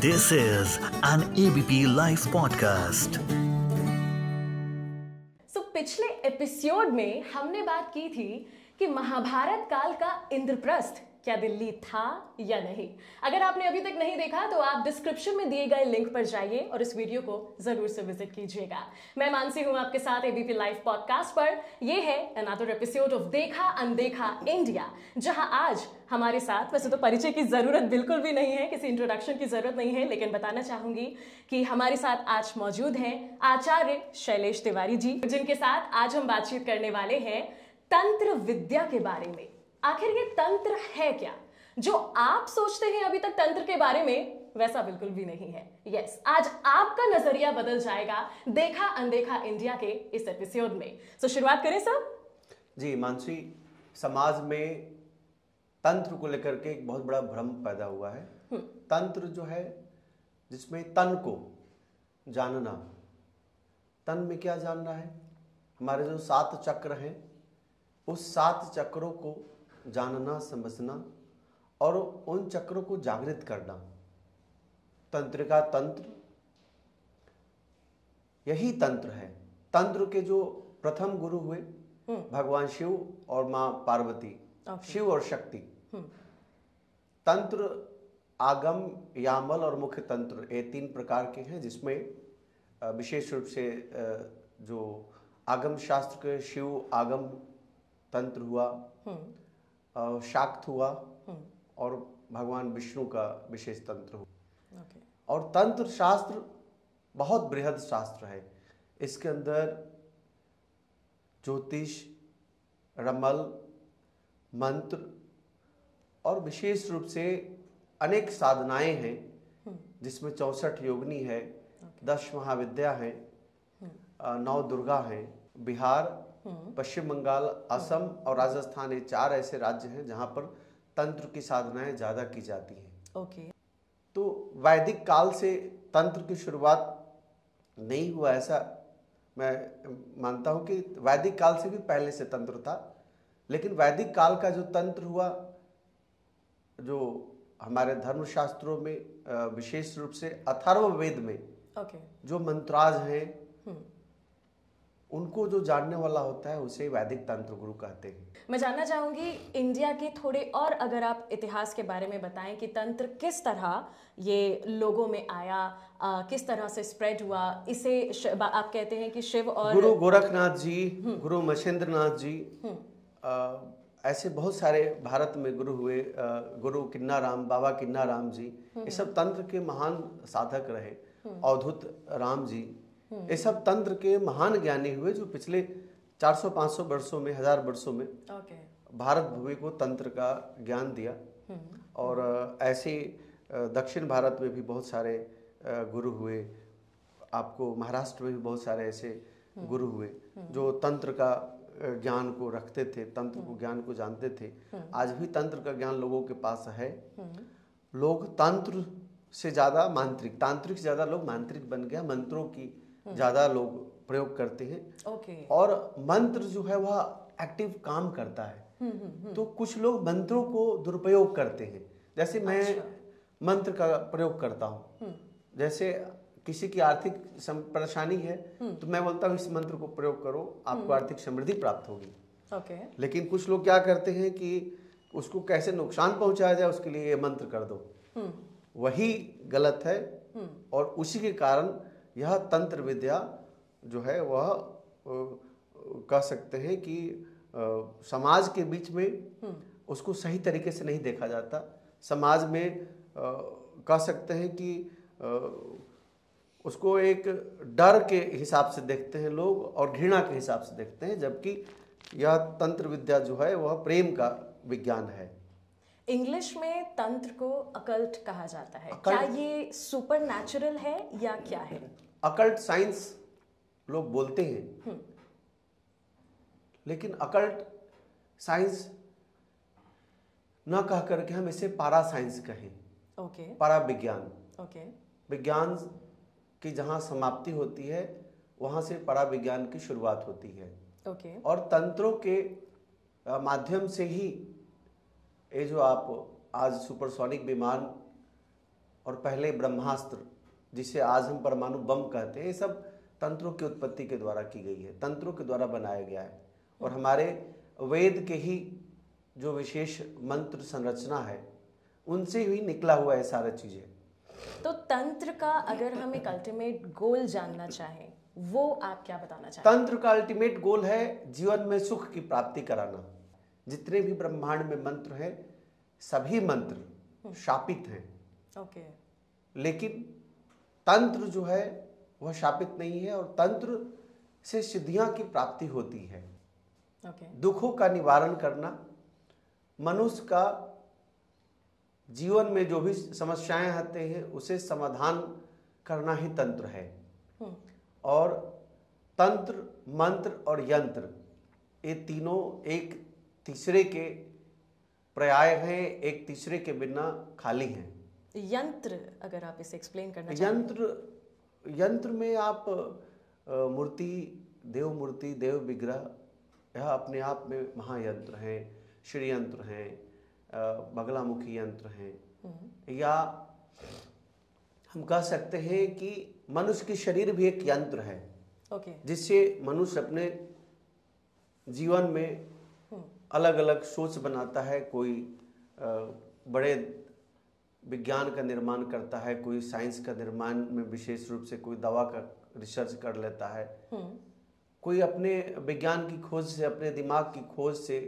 This is an ABP Life podcast. पिछले episode में हमने बात की थी कि महाभारत काल का इंद्रप्रस्थ क्या दिल्ली था या नहीं। अगर आपने अभी तक नहीं देखा तो आप डिस्क्रिप्शन में दिए गए लिंक पर जाइए और इस वीडियो को जरूर से विजिट कीजिएगा। मैं मानसी हूं आपके साथ एबीपी लाइव पॉडकास्ट पर। यह है अनदर एपिसोड ऑफ देखा अनदेखा इंडिया, जहां आज हमारे साथ, वैसे तो परिचय की जरूरत बिल्कुल भी नहीं है, किसी इंट्रोडक्शन की जरूरत नहीं है, लेकिन बताना चाहूंगी कि हमारे साथ आज मौजूद हैं आचार्य शैलेश तिवारी जी, जिनके साथ आज हम बातचीत करने वाले हैं तंत्र विद्या के बारे में। आखिर ये तंत्र है क्या? जो आप सोचते हैं अभी तक तंत्र के बारे में, वैसा बिल्कुल भी नहीं है। यस, आज आपका नजरिया बदल जाएगा देखा अनदेखा इंडिया के इस एपिसोड में। तो शुरुआत करें सब। जी मानसी, समाज में तंत्र को लेकर के एक बहुत बड़ा भ्रम पैदा हुआ है। तंत्र जो है, जिसमें तन को जानना, तन में क्या जानना है, हमारे जो 7 चक्र हैं उस 7 चक्रों को जानना, समझना और उन चक्रों को जागृत करना। तंत्रिका तंत्र, यही तंत्र है। तंत्र के जो प्रथम गुरु हुए भगवान शिव और मां पार्वती, शिव और शक्ति। तंत्र आगम, यामल और मुख्य तंत्र, ये 3 प्रकार के हैं, जिसमें विशेष रूप से जो आगम शास्त्र के शिव आगम तंत्र हुआ, शाक्त हुआ और भगवान विष्णु का विशेष तंत्र हुआ। और तंत्र शास्त्र बहुत बृहद शास्त्र है। इसके अंदर ज्योतिष, रमल, मंत्र और विशेष रूप से अनेक साधनाएं हैं, जिसमें 64 योगिनी है, 10 महाविद्या है, 9 दुर्गा है। बिहार, पश्चिम बंगाल, असम और राजस्थान, ये 4 ऐसे राज्य हैं जहां पर तंत्र की साधनाएं ज्यादा की जाती हैं। तो वैदिक काल से तंत्र की शुरुआत नहीं हुआ, ऐसा मैं मानता हूं कि वैदिक काल से भी पहले से तंत्र था। लेकिन वैदिक काल का जो तंत्र हुआ, जो हमारे धर्मशास्त्रों में विशेष रूप से अथर्ववेद में जो मंत्राज हैं, उनको जो जानने वाला होता है उसे वैदिक तंत्र गुरु कहते हैं। मैं जानना चाहूंगी इंडिया के थोड़े और, अगर आप इतिहास के बारे में बताएं कि तंत्र किस तरह ये लोगों में आया, किस तरह से स्प्रेड हुआ। इसे आप कहते हैं कि शिव और गुरु गोरखनाथ जी, गुरु मछेंद्रनाथ जी, ऐसे बहुत सारे भारत में गुरु हुए। गुरु किन्नाराम, बाबा किन्नाराम जी, ये सब तंत्र के महान साधक रहे। अवधूत राम जी, ये सब तंत्र के महान ज्ञानी हुए, जो पिछले 400-500 वर्षों में, 1000 वर्षों में भारत भूमि को तंत्र का ज्ञान दिया। और ऐसे दक्षिण भारत में भी बहुत सारे गुरु हुए। आपको महाराष्ट्र में भी बहुत सारे ऐसे गुरु हुए जो तंत्र का ज्ञान को रखते थे, तंत्र को ज्ञान को जानते थे। आज भी तंत्र का ज्ञान लोगों के पास है। लोग तंत्र से ज्यादा मांत्रिक, तांत्रिक से ज्यादा लोग मांत्रिक बन गया। मंत्रों की ज्यादा लोग प्रयोग करते हैं। और मंत्र जो है वह एक्टिव काम करता है। तो कुछ लोग मंत्रों को दुरुपयोग करते हैं। जैसे मैं मंत्र का प्रयोग करता हूँ, जैसे किसी की आर्थिक परेशानी है तो मैं बोलता हूँ इस मंत्र को प्रयोग करो, आपको आर्थिक समृद्धि प्राप्त होगी। लेकिन कुछ लोग क्या करते हैं कि उसको कैसे नुकसान पहुंचाया जाए उसके लिए ये मंत्र कर दो, वही गलत है। और उसी के कारण यह तंत्र विद्या जो है वह कह सकते हैं कि समाज के बीच में उसको सही तरीके से नहीं देखा जाता। समाज में कह सकते हैं कि उसको एक डर के हिसाब से देखते हैं लोग और घृणा के हिसाब से देखते हैं, जबकि यह तंत्र विद्या जो है वह प्रेम का विज्ञान है। इंग्लिश में तंत्र को अकल्ट कहा जाता है। क्या ये सुपर नेचुरल है या क्या है? अकल्ट साइंस लोग बोलते हैं, लेकिन अकल्ट साइंस न कह करके हम इसे पारा साइंस कहें। पारा विज्ञान। विज्ञान की जहां समाप्ति होती है वहां से परा विज्ञान की शुरुआत होती है। और तंत्रों के माध्यम से ही ये जो आप आज सुपरसोनिक विमान और पहले ब्रह्मास्त्र, जिसे आज हम परमाणु बम कहते हैं, ये सब तंत्रों की उत्पत्ति के द्वारा की गई है, तंत्रों के द्वारा बनाया गया है। और हमारे वेद के ही जो विशेष मंत्र संरचना है उनसे ही निकला हुआ है सारी चीजें। तो तंत्र का अगर हम एक अल्टीमेट गोल जानना चाहें, वो आप क्या बताना चाहें? तंत्र का अल्टीमेट गोल है जीवन में सुख की प्राप्ति कराना। जितने भी ब्रह्मांड में मंत्र हैं, सभी मंत्र शापित हैं। ओके। लेकिन तंत्र जो है वह शापित नहीं है, और तंत्र से सिद्धियां की प्राप्ति होती है। ओके। दुखों का निवारण करना, मनुष्य का जीवन में जो भी समस्याएं आते हैं उसे समाधान करना ही तंत्र है। और तंत्र, मंत्र और यंत्र, ये तीनों एक तीसरे के पर्याय हैं, एक तीसरे के बिना खाली हैं। यंत्र, अगर आप इसे एक्सप्लेन करना चाहें। यंत्र में आप मूर्ति, देव मूर्ति, देव विग्रह, यह अपने आप में महायंत्र हैं, श्री यंत्र हैं, बगलामुखी यंत्र हैं, या हम कह सकते हैं कि मनुष्य की शरीर भी एक यंत्र है। ओके। जिससे मनुष्य अपने जीवन में अलग अलग सोच बनाता है। कोई बड़े विज्ञान का निर्माण करता है, कोई साइंस का निर्माण में विशेष रूप से कोई दवा का रिसर्च कर लेता है, कोई अपने विज्ञान की खोज से, अपने दिमाग की खोज से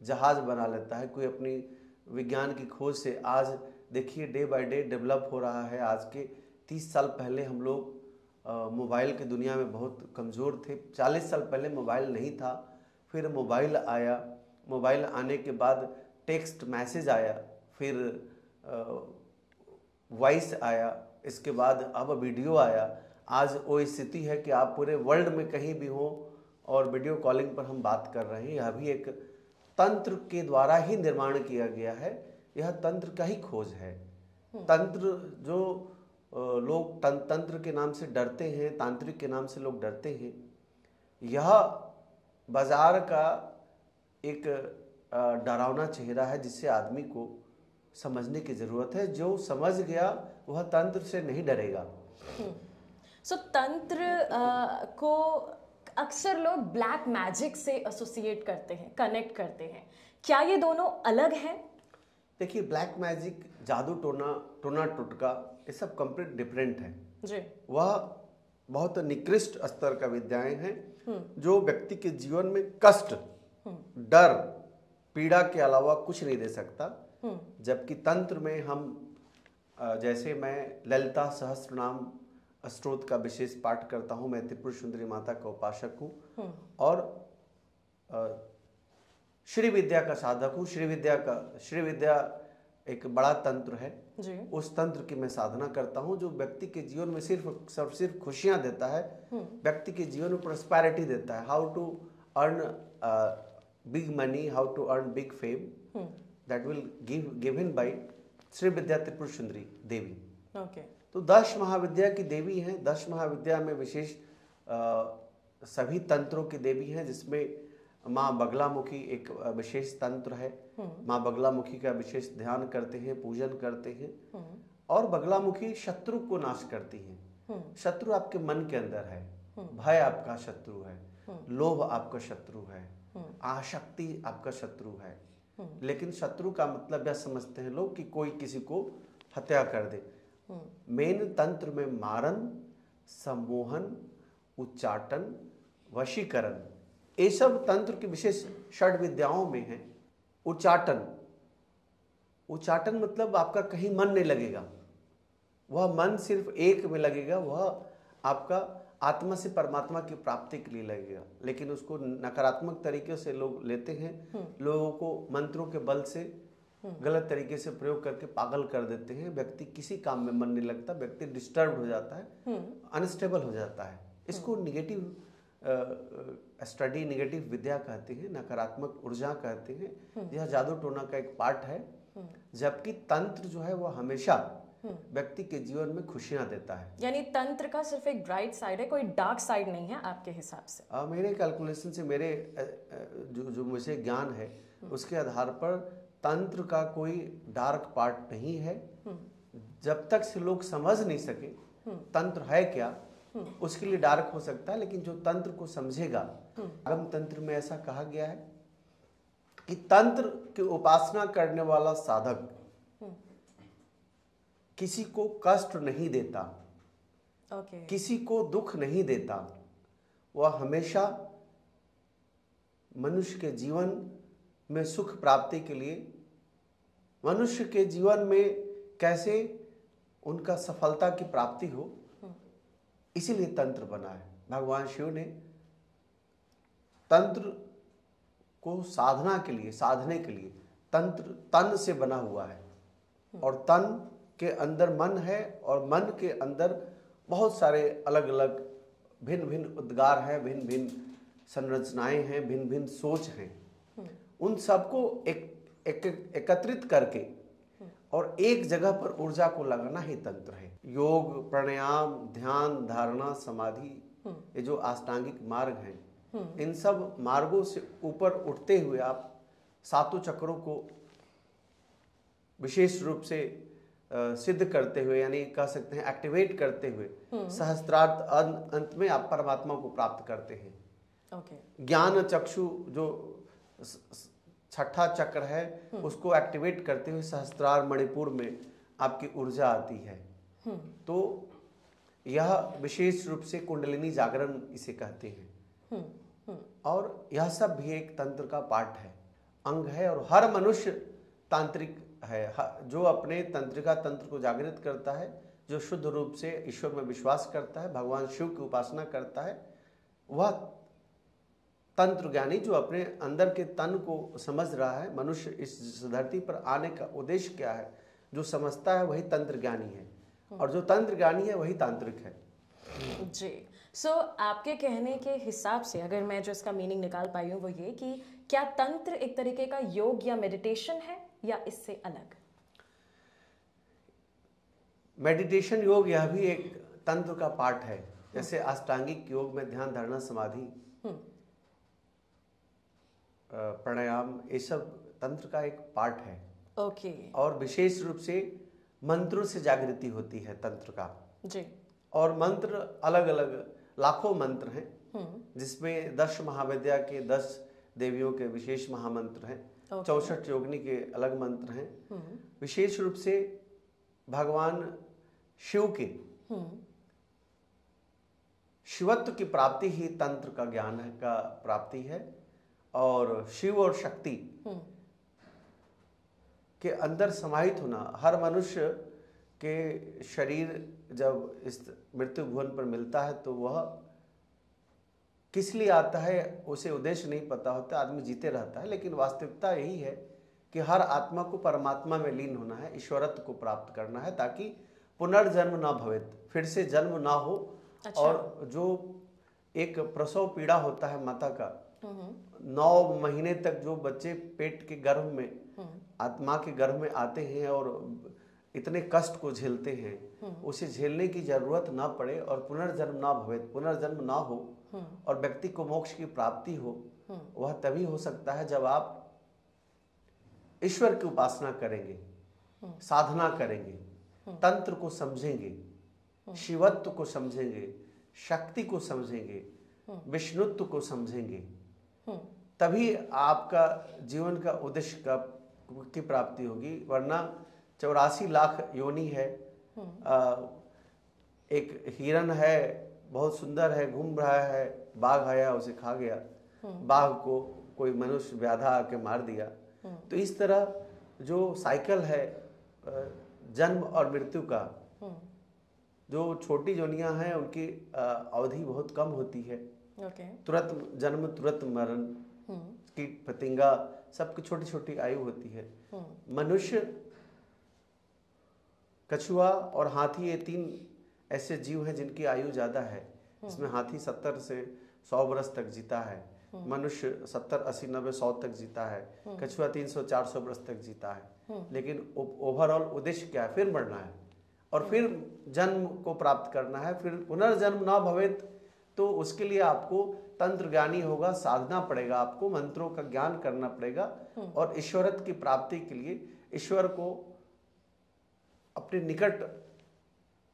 जहाज बना लेता है, कोई अपनी विज्ञान की खोज से आज देखिए डे बाय डे डेवलप हो रहा है। आज के 30 साल पहले हम लोग मोबाइल की दुनिया में बहुत कमज़ोर थे। 40 साल पहले मोबाइल नहीं था, फिर मोबाइल आया, मोबाइल आने के बाद टेक्स्ट मैसेज आया, फिर वॉइस आया, इसके बाद अब वीडियो आया। आज वो स्थिति है कि आप पूरे वर्ल्ड में कहीं भी हो और वीडियो कॉलिंग पर हम बात कर रहे हैं। यह भी एक तंत्र के द्वारा ही निर्माण किया गया है, यह तंत्र का ही खोज है। तंत्र जो लोग तंत्र के नाम से डरते हैं, तांत्रिक के नाम से लोग डरते हैं, यह बाजार का एक डरावना चेहरा है जिससे आदमी को समझने की जरूरत है। जो समझ गया वह तंत्र से नहीं डरेगा। सो तंत्र को अक्सर लोग ब्लैक मैजिक से एसोसिएट करते हैं, कनेक्ट करते हैं। क्या ये दोनों अलग हैं? देखिए, ब्लैक मैजिक, जादू टोना टोटका, ये सब कंप्लीट डिफरेंट है जी। वह बहुत निकृष्ट स्तर का विद्याएं हैं जो व्यक्ति के जीवन में कष्ट, डर, पीड़ा के अलावा कुछ नहीं दे सकता। जबकि तंत्र में हम जैसे मैं ललिता सहस्त्रनाम स्तोत्र का विशेष पाठ करता हूँ, मैं त्रिपुर सुंदरी माता का उपासक हूँ और श्री विद्या का साधक हूँ। श्री विद्या एक बड़ा तंत्र है जी। उस तंत्र की मैं साधना करता हूँ जो व्यक्ति के जीवन में सिर्फ खुशियाँ देता है, व्यक्ति के जीवन में प्रोस्पेरिटी देता है। How to earn big money, how to earn big fame, that will given by Shri Vidya Tripura Sundari Devi. Okay. तो 10 महाविद्या की देवी हैं। 10 महाविद्या में विशेष सभी तंत्रों की देवी हैं, जिसमें माँ बगलामुखी एक विशेष तंत्र है। माँ बगलामुखी का विशेष ध्यान करते हैं, पूजन करते हैं। और बगलामुखी शत्रु को नाश करती हैं। शत्रु आपके मन के अंदर है, भय आपका शत्रु है, लोभ आपका शत्रु है, आसक्ति आपका शत्रु है। लेकिन शत्रु का मतलब यह समझते हैं लोग कि कोई किसी को हत्या कर दे। मेन तंत्र में मारन, सम्मोहन, उच्चाटन, वशीकरण, ये सब तंत्र की विशेष षड विद्याओं में है। उच्चाटन मतलब आपका कहीं मन नहीं लगेगा, वह मन सिर्फ एक में लगेगा, वह आपका आत्मा से परमात्मा की प्राप्ति के लिए लगेगा। लेकिन उसको नकारात्मक तरीके से लोग लेते हैं, लोगों को मंत्रों के बल से गलत तरीके से प्रयोग करके पागल कर देते हैं। व्यक्ति किसी काम में मन नहीं लगता, व्यक्ति डिस्टर्ब हो जाता है, अनस्टेबल हो जाता है। इसको निगेटिव स्टडी, निगेटिव विद्या कहते हैं, नकारात्मक ऊर्जा कहते हैं। यह जादू टोना का एक पार्ट है। जबकि तंत्र जो है वह हमेशा व्यक्ति के जीवन में खुशियां देता है। यानी तंत्र का सिर्फ एक ब्राइट साइड है, कोई डार्क साइड नहीं है आपके हिसाब से? मेरे कैलकुलेशन से, मेरे जो मुझे ज्ञान है उसके आधार पर तंत्र का कोई डार्क पार्ट नहीं है। जब तक से लोग समझ नहीं सके तंत्र है क्या, उसके लिए डार्क हो सकता है। लेकिन जो तंत्र को समझेगा, आगम तंत्र में ऐसा कहा गया है कि तंत्र की उपासना करने वाला साधक किसी को कष्ट नहीं देता, किसी को दुख नहीं देता। वह हमेशा मनुष्य के जीवन में सुख प्राप्ति के लिए, मनुष्य के जीवन में कैसे उनका सफलता की प्राप्ति हो, इसीलिए तंत्र बना है। भगवान शिव ने तंत्र को साधना के लिए, साधने के लिए, तंत्र तन से बना हुआ है और तन के अंदर मन है और मन के अंदर बहुत सारे अलग अलग भिन्न भिन्न उद्गार हैं, भिन्न भिन्न संरचनाएं हैं, भिन्न भिन्न सोच हैं। उन सबको एकत्रित करके और एक जगह पर ऊर्जा को लगाना ही तंत्र है। योग, प्राणायाम, ध्यान, धारणा, समाधि, ये जो अष्टांगिक मार्ग हैं, इन सब मार्गों से ऊपर उठते हुए आप सातों चक्रों को विशेष रूप से सिद्ध करते हुए, यानी कह सकते हैं एक्टिवेट करते हुए, सहस्त्रार्थ अंत में आप परमात्मा को प्राप्त करते हैं। ज्ञान चक्षु जो छठा चक्र है, उसको एक्टिवेट करते हुए सहस्त्रार मणिपुर में आपकी ऊर्जा आती है। तो यह विशेष रूप से कुंडलिनी जागरण इसे कहते हैं। और यह सब भी एक तंत्र का पार्ट है, अंग है। और हर मनुष्य तांत्रिक है। जो अपने तंत्रिका तंत्र को जागृत करता है, जो शुद्ध रूप से ईश्वर में विश्वास करता है, भगवान शिव की उपासना करता है, वह तंत्र ज्ञानी, जो अपने अंदर के तन को समझ रहा है, मनुष्य इस धरती पर आने का उद्देश्य क्या है, जो समझता है, वही तंत्र ज्ञानी है। और जो तंत्र ज्ञानी है वही तांत्रिक है। जी। सो आपके कहने के हिसाब से अगर मैं जो इसका मीनिंग निकाल पाई हूँ वो ये कि क्या तंत्र एक तरीके का योग या मेडिटेशन है या इससे अलग? मेडिटेशन योग यह भी एक तंत्र का पार्ट है। जैसे अष्टांगिक योग में ध्यान, धारणा, समाधि, प्राणायाम, ये सब तंत्र का एक पार्ट है। और विशेष रूप से मंत्रों से जागृति होती है तंत्र का। जी। और मंत्र अलग अलग लाखों मंत्र हैं, जिसमें 10 महाविद्या के 10 देवियों के विशेष महामंत्र हैं, 64 योगिनी के अलग मंत्र हैं। विशेष रूप से भगवान शिव के शिवत्व की प्राप्ति ही तंत्र का ज्ञान का प्राप्ति है। और शिव और शक्ति के अंदर समाहित होना, हर मनुष्य के शरीर जब इस मृत्यु भुवन पर मिलता है तो वह किस लिए आता है उसे उद्देश्य नहीं पता होता, आदमी जीते रहता है। लेकिन वास्तविकता यही है कि हर आत्मा को परमात्मा में लीन होना है, ईश्वरत्व को प्राप्त करना है, ताकि पुनर्जन्म ना भवेत, फिर से जन्म ना हो। अच्छा। और जो एक प्रसव पीड़ा होता है माता का, 9 महीने तक जो बच्चे पेट के गर्भ में, आत्मा के गर्भ में आते हैं और इतने कष्ट को झेलते हैं, उसे झेलने की जरूरत ना पड़े और पुनर्जन्म ना भवेत, पुनर्जन्म ना हो और व्यक्ति को मोक्ष की प्राप्ति हो, वह तभी हो सकता है जब आप ईश्वर की उपासना करेंगे, साधना करेंगे, तंत्र को समझेंगे, शिवत्व को समझेंगे, शक्ति को समझेंगे, विष्णुत्व को समझेंगे, तभी आपका जीवन का उद्देश्य की प्राप्ति होगी। वरना 84 लाख योनि है। एक हिरन है, बहुत सुंदर है, घूम रहा है, बाघ आया उसे खा गया, बाघ को कोई मनुष्य व्याधा आके मार दिया। तो इस तरह जो साइकिल है जन्म और मृत्यु का, जो छोटी योनियां हैं उनकी अवधि बहुत कम होती है। तुरंत जन्म तुरंत मरण, कीट पतंगा सबकी छोटी छोटी आयु होती है। मनुष्य, कछुआ और हाथी, ये 3 ऐसे जीव हैं जिनकी आयु ज्यादा है। इसमें हाथी 70 से 100 वर्ष तक जीता है, मनुष्य 70, 80, 90, 100 तक जीता है, कछुआ 300, 400 वर्ष तक जीता है। लेकिन ओवरऑल उद्देश्य क्या है? फिर मरना है और फिर जन्म को प्राप्त करना है, फिर पुनर्जन्म ना भवेत। तो उसके लिए आपको तंत्र ज्ञानी होगा, साधना पड़ेगा, आपको मंत्रों का ज्ञान करना पड़ेगा और ईश्वरत्व की प्राप्ति के लिए ईश्वर को अपने निकट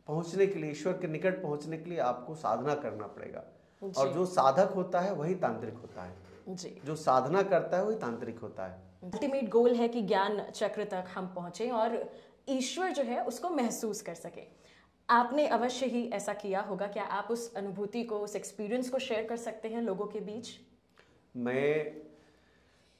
पहुंचने के लिए, ईश्वर के निकट पहुंचने के लिए आपको साधना करना पड़ेगा। और जो साधक होता है वही तांत्रिक होता है जी। जो साधना करता है वही तांत्रिक होता है। अल्टीमेट गोल है कि ज्ञान चक्र तक हम पहुंचे और ईश्वर जो है उसको महसूस कर सके। आपने अवश्य ही ऐसा किया होगा, क्या आप उस अनुभूति को, उस एक्सपीरियंस को शेयर कर सकते हैं लोगों के बीच? मैं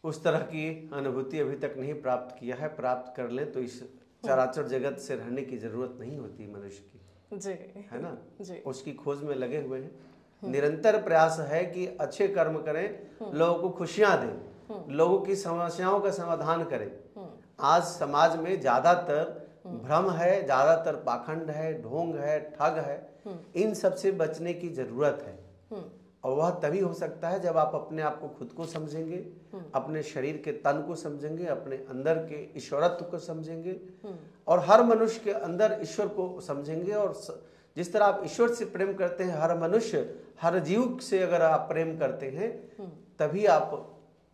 उस तरह की अनुभूति अभी तक नहीं प्राप्त किया है। प्राप्त कर लें तो इस चराचर जगत से रहने की जरूरत नहीं होती मनुष्य की, जी, है ना जी। उसकी खोज में लगे हुए हैं। निरंतर प्रयास है कि अच्छे कर्म करें, लोगों को खुशियां दें, लोगों की समस्याओं का समाधान करें। आज समाज में ज्यादातर भ्रम है, ज्यादातर पाखंड है, ढोंग है, ठग है। इन सब से बचने की जरूरत है और वह तभी हो सकता है जब आप अपने आप को खुद को समझेंगे, अपने शरीर के तन को समझेंगे, अपने अंदर के ईश्वरत्व को समझेंगे और हर मनुष्य के अंदर ईश्वर को समझेंगे। और जिस तरह आप ईश्वर से प्रेम करते हैं, हर मनुष्य, हर जीव से अगर आप प्रेम करते हैं, तभी आप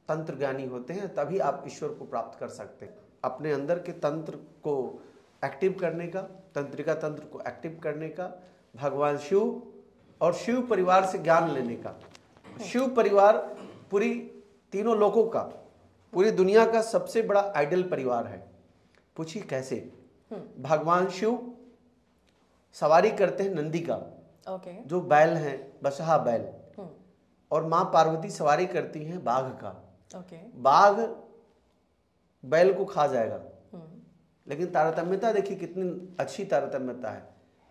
तंत्र ज्ञानी होते हैं, तभी आप ईश्वर को प्राप्त कर सकते हैं। अपने अंदर के तंत्र को एक्टिव करने का, तंत्रिका तंत्र को एक्टिव करने का, भगवान शिव और शिव परिवार से ज्ञान लेने का। शिव परिवार पूरी तीनों लोकों का, पूरी दुनिया का सबसे बड़ा आइडल परिवार है। पूछिए कैसे? भगवान शिव सवारी करते हैं नंदी का, जो बैल हैं, बसहा बैल, और माँ पार्वती सवारी करती हैं बाघ का। बाघ बैल को खा जाएगा, लेकिन तारतम्यता देखिए कितनी अच्छी तारतम्यता है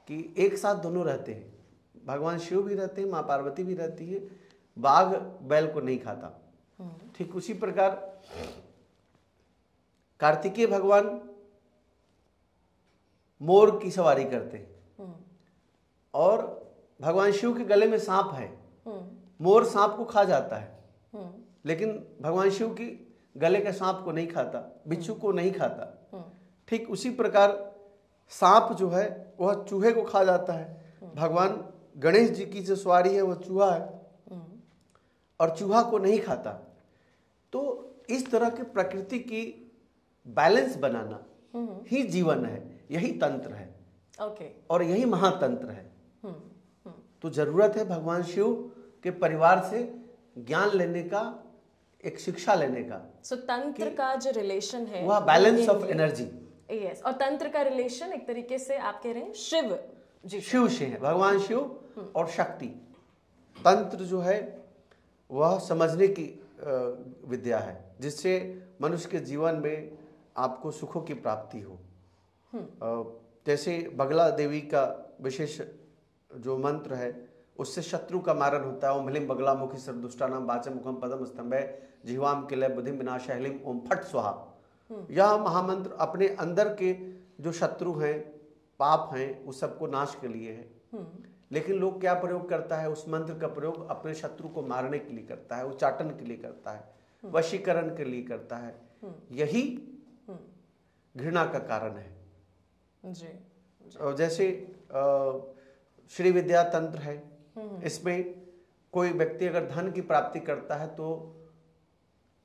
कि एक साथ दोनों रहते हैं। भगवान शिव भी रहते हैं, माँ पार्वती भी रहती है, बाघ बैल को नहीं खाता। ठीक उसी प्रकार कार्तिकेय भगवान मोर की सवारी करते हैं और भगवान शिव के गले में सांप है। मोर सांप को खा जाता है, लेकिन भगवान शिव की गले के सांप को नहीं खाता, बिच्छू को नहीं खाता। ठीक उसी प्रकार सांप जो है वह चूहे को खा जाता है। भगवान गणेश जी की जो सवारी है वह चूहा है और चूहा को नहीं खाता। तो इस तरह के प्रकृति की बैलेंस बनाना ही जीवन है, यही तंत्र है। और यही महातंत्र है। तो जरूरत है भगवान शिव के परिवार से ज्ञान लेने का, एक शिक्षा लेने का। सो तंत्र का जो रिलेशन है वह बैलेंस ऑफ एनर्जी। यस, और तंत्र का रिलेशन एक तरीके से आप कह रहे हैं शिव जी, शिव से है, भगवान शिव और शक्ति। तंत्र जो है वह समझने की विद्या है, जिससे मनुष्य के जीवन में आपको सुखों की प्राप्ति हो। जैसे बगला देवी का विशेष जो मंत्र है, उससे शत्रु का मारण होता है। ओम ह्लीं बगला मुखी सर्वदुष्टानां वाचं मुखम पदम स्तंभे जिह्वाम किलय बुद्धिम विनाशाय ह्लीं ओम फट स्वाहा। यह महामंत्र अपने अंदर के जो शत्रु हैं, पाप हैं, उस सबको नाश के लिए है। लेकिन लोग क्या प्रयोग करता है? उस मंत्र का प्रयोग अपने शत्रु को मारने के लिए करता है, उच्चाटन के लिए करता है, वशीकरण के लिए करता है। यही घृणा का कारण है जी। और जैसे श्री विद्या तंत्र है, इसमें कोई व्यक्ति अगर धन की प्राप्ति करता है तो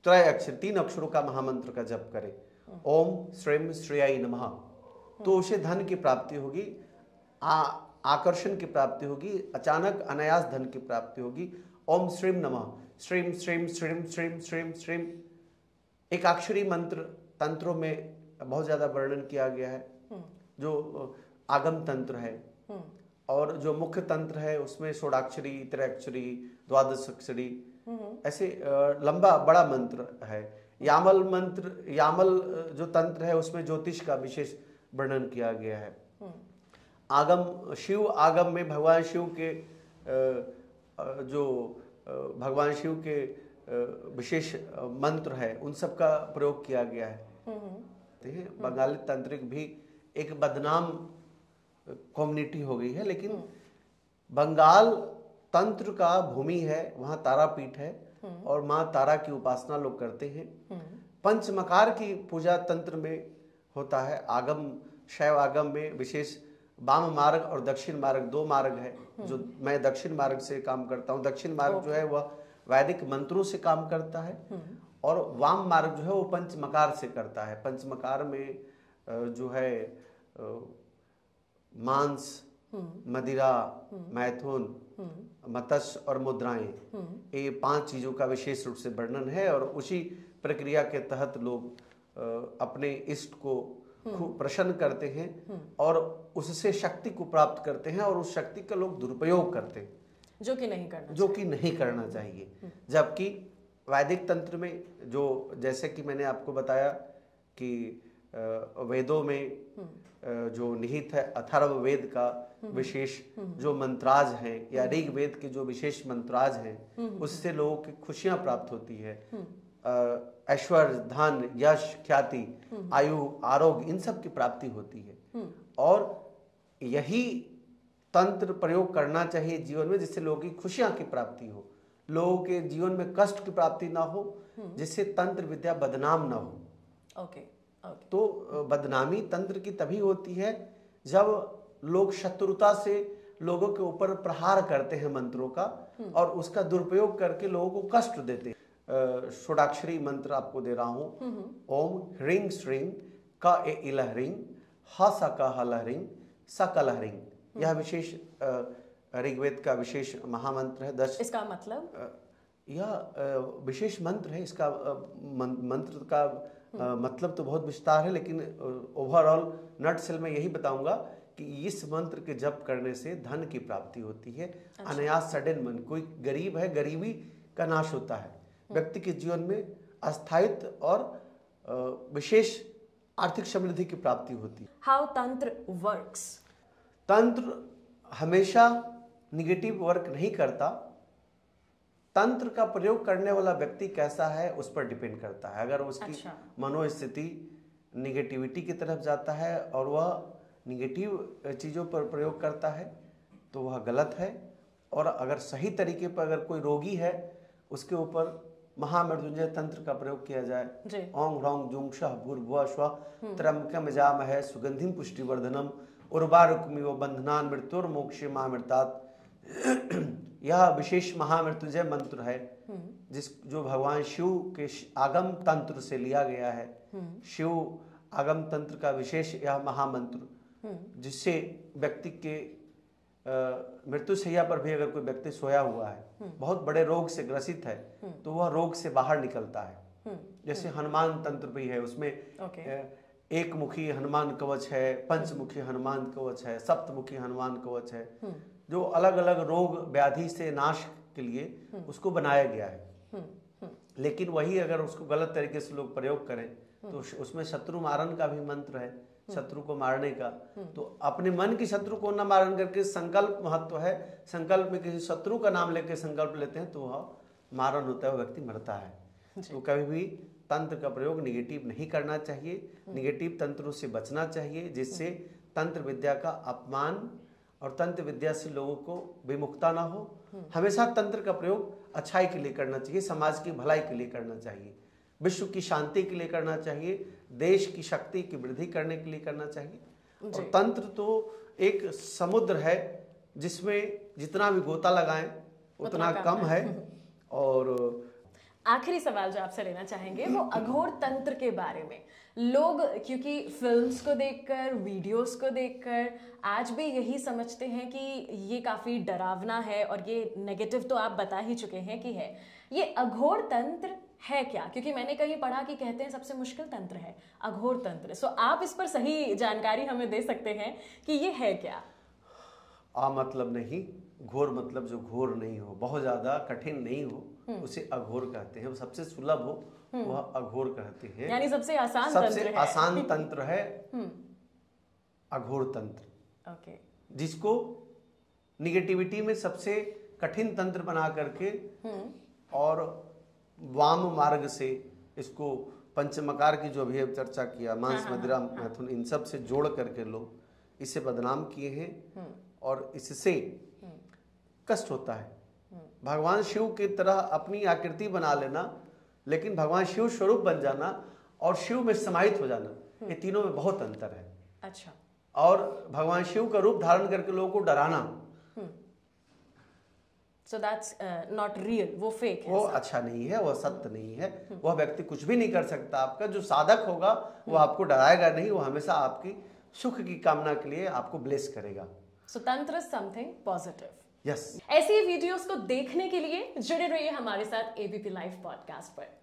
त्रय अक्षर, 3 अक्षरों का महामंत्र का जप करे, ओम श्रीम श्रेयाय नमः, तो उसे धन की प्राप्ति होगी, आकर्षण की प्राप्ति होगी, अचानक अनायास धन की प्राप्ति होगी। ओम श्रीम नमः, श्रीम श्रीम श्रीम श्रीम श्रीम श्रीम। एक अक्षरी मंत्र तंत्रों में बहुत ज्यादा वर्णन किया गया है, जो आगम तंत्र है। और जो मुख्य तंत्र है उसमें षोडाक्षरी, त्रयाक्षरी, द्वादश अक्षरी, ऐसे लंबा बड़ा मंत्र है। यामल मंत्र, यामल जो तंत्र है उसमें ज्योतिष का विशेष वर्णन किया गया है। आगम, शिव आगम में भगवान शिव के जो भगवान शिव के विशेष मंत्र है उन सब का प्रयोग किया गया है। बंगाली तांत्रिक भी एक बदनाम कम्युनिटी हो गई है, लेकिन बंगाल तंत्र का भूमि है, वहाँ तारापीठ है और माँ तारा की उपासना लोग करते हैं। पंचमकार की पूजा तंत्र में होता है। आगम, शैव आगम में विशेष वाम मार्ग और दक्षिण मार्ग 2 मार्ग है। जो मैं दक्षिण मार्ग से काम करता हूँ। दक्षिण मार्ग जो है वह वैदिक मंत्रों से काम करता है और वाम मार्ग जो है वो पंचमकार से करता है। पंचमकार में जो है मांस, मदिरा, मैथुन, मत्स्य और मुद्राएं, ये 5 चीजों का विशेष रूप से वर्णन है। और उसी प्रक्रिया के तहत लोग अपने इष्ट को खूब प्रसन्न करते हैं और उससे शक्ति को प्राप्त करते हैं, और उस शक्ति का लोग दुरुपयोग करते हैं, जो कि नहीं करना चाहिए। जबकि वैदिक तंत्र में जैसे कि मैंने आपको बताया कि वेदों में जो निहित है, अथर्व वेद का विशेष जो मंत्राज हैं या ऋग वेद के जो विशेष मंत्राज हैं, उससे लोगों की खुशियां प्राप्त होती है। ऐश्वर्य, धन, यश, ख्याति, आयु, आरोग्य, इन सब की प्राप्ति होती है। और यही तंत्र प्रयोग करना चाहिए जीवन में, जिससे लोगों की खुशियां की प्राप्ति हो, लोगों के जीवन में कष्ट की प्राप्ति ना हो, जिससे तंत्र विद्या बदनाम ना हो। तो बदनामी तंत्र की तभी होती है जब लोग शत्रुता से लोगों के ऊपर प्रहार करते हैं मंत्रों का, और उसका दुरुपयोग करके लोगों को कष्ट देते हैं। षोडाक्षरी मंत्र आपको दे रहा हूं। ओम ह्रीं श्रीं का ए इलह ह्रीं, ह स क ह ल ह्रीं, स क ल ह्रीं। यह विशेष ऋग्वेद का विशेष महामंत्र है। 10 इसका मतलब यह विशेष मंत्र है। इसका मंत्र का मतलब तो बहुत विस्तार है, लेकिन ओवरऑल नटसेल में यही बताऊंगा कि इस मंत्र के जप करने से धन की प्राप्ति होती है। अनायास सडन मन, कोई गरीब है, गरीबी का नाश होता है, व्यक्ति के जीवन में अस्थायित्व और विशेष आर्थिक समृद्धि की प्राप्ति होती है। हाउ तंत्र वर्क्स? तंत्र हमेशा निगेटिव वर्क नहीं करता। तंत्र का प्रयोग करने वाला व्यक्ति कैसा है उस पर डिपेंड करता है। अगर उसकी मनोस्थिति निगेटिविटी की तरफ जाता है और वह निगेटिव चीज़ों पर प्रयोग करता है तो वह गलत है। और अगर सही तरीके पर अगर कोई रोगी है उसके ऊपर महामृत्युंजय तंत्र का प्रयोग किया जाए, ओं ह्रौं जुं शः भूर्भुवः स्वः त्र्यंबकं यजामहे सुगंधिं पुष्टिवर्धनम उर्वारुकमिव बंधनान् मृत्युर्मोक्षे मामृतात्, यह विशेष महामृत्युंजय मंत्र है जो भगवान शिव के आगम तंत्र से लिया गया है। शिव आगम तंत्र का विशेष यह महामंत्र, जिससे व्यक्ति के मृत्युशैया पर भी अगर कोई व्यक्ति सोया हुआ है, बहुत बड़े रोग से ग्रसित है, तो वह रोग से बाहर निकलता है। जैसे हनुमान तंत्र भी है, उसमें एक मुखी हनुमान कवच है, पंचमुखी हनुमान कवच है, सप्तमुखी हनुमान कवच है, जो अलग अलग रोग व्याधि से नाश के लिए उसको बनाया गया है। लेकिन वही अगर उसको गलत तरीके से लोग प्रयोग करें तो उसमें शत्रु मारन का भी मंत्र है, शत्रु को मारने का। तो अपने मन की शत्रु को न मारन करके संकल्प महत्व है। संकल्प में किसी शत्रु का नाम लेके संकल्प लेते हैं तो वह मारन होता है, व्यक्ति मरता है। तो कभी भी तंत्र का प्रयोग निगेटिव नहीं करना चाहिए, निगेटिव तंत्रों से बचना चाहिए, जिससे तंत्र विद्या का अपमान और तंत्र विद्या से लोगों को विमुखता ना हो। हमेशा तंत्र का प्रयोग अच्छाई के लिए करना चाहिए, समाज की भलाई के लिए करना चाहिए, विश्व की शांति के लिए करना चाहिए, देश की शक्ति की वृद्धि करने के लिए करना चाहिए। और तंत्र तो एक समुद्र है जिसमें जितना भी गोता लगाएं उतना कम है। और आखिरी सवाल जो आपसे लेना चाहेंगे वो अघोर तंत्र के बारे में। लोग क्योंकि फिल्म्स को देखकर, वीडियोस को देखकर आज भी यही समझते हैं कि ये काफ़ी डरावना है और ये नेगेटिव तो आप बता ही चुके हैं कि है। ये अघोर तंत्र है क्या? क्योंकि मैंने कहीं पढ़ा कि कहते हैं सबसे मुश्किल तंत्र है अघोर तंत्र। सो आप इस पर सही जानकारी हमें दे सकते हैं कि ये है क्या? मतलब नहीं, घोर मतलब जो घोर नहीं हो, बहुत ज्यादा कठिन नहीं हो, उसे अघोर कहते हैं। सबसे सुलभ हो वह अघोर कहते हैं। यानी सबसे आसान तंत्र है अघोर तंत्र। ओके। जिसको निगेटिविटी में सबसे कठिन तंत्र बना करके और वाम मार्ग से इसको पंचमकार की जो भी चर्चा किया, मांस, मदिरा, मैथुन, इन सब से जोड़ करके लोग इसे बदनाम किए हैं और इससे कष्ट होता है। भगवान शिव की तरह अपनी आकृति बना लेना, लेकिन भगवान शिव स्वरूप बन जाना और शिव में समाहित हो जाना, ये तीनों में बहुत अंतर है। अच्छा। और भगवान शिव का रूप धारण करके लोगों को डराना, So that's not real, वो फेक है। वो अच्छा नहीं है, वो सत्य नहीं है। वह व्यक्ति कुछ भी नहीं कर सकता। आपका जो साधक होगा वो आपको डराएगा नहीं, वो हमेशा आपकी सुख की कामना के लिए आपको ब्लेस करेगा। सो तंत्र समथिंग पॉजिटिव। यस। ऐसी वीडियोस को देखने के लिए जुड़े रहिए हमारे साथ एबीपी लाइव पॉडकास्ट पर।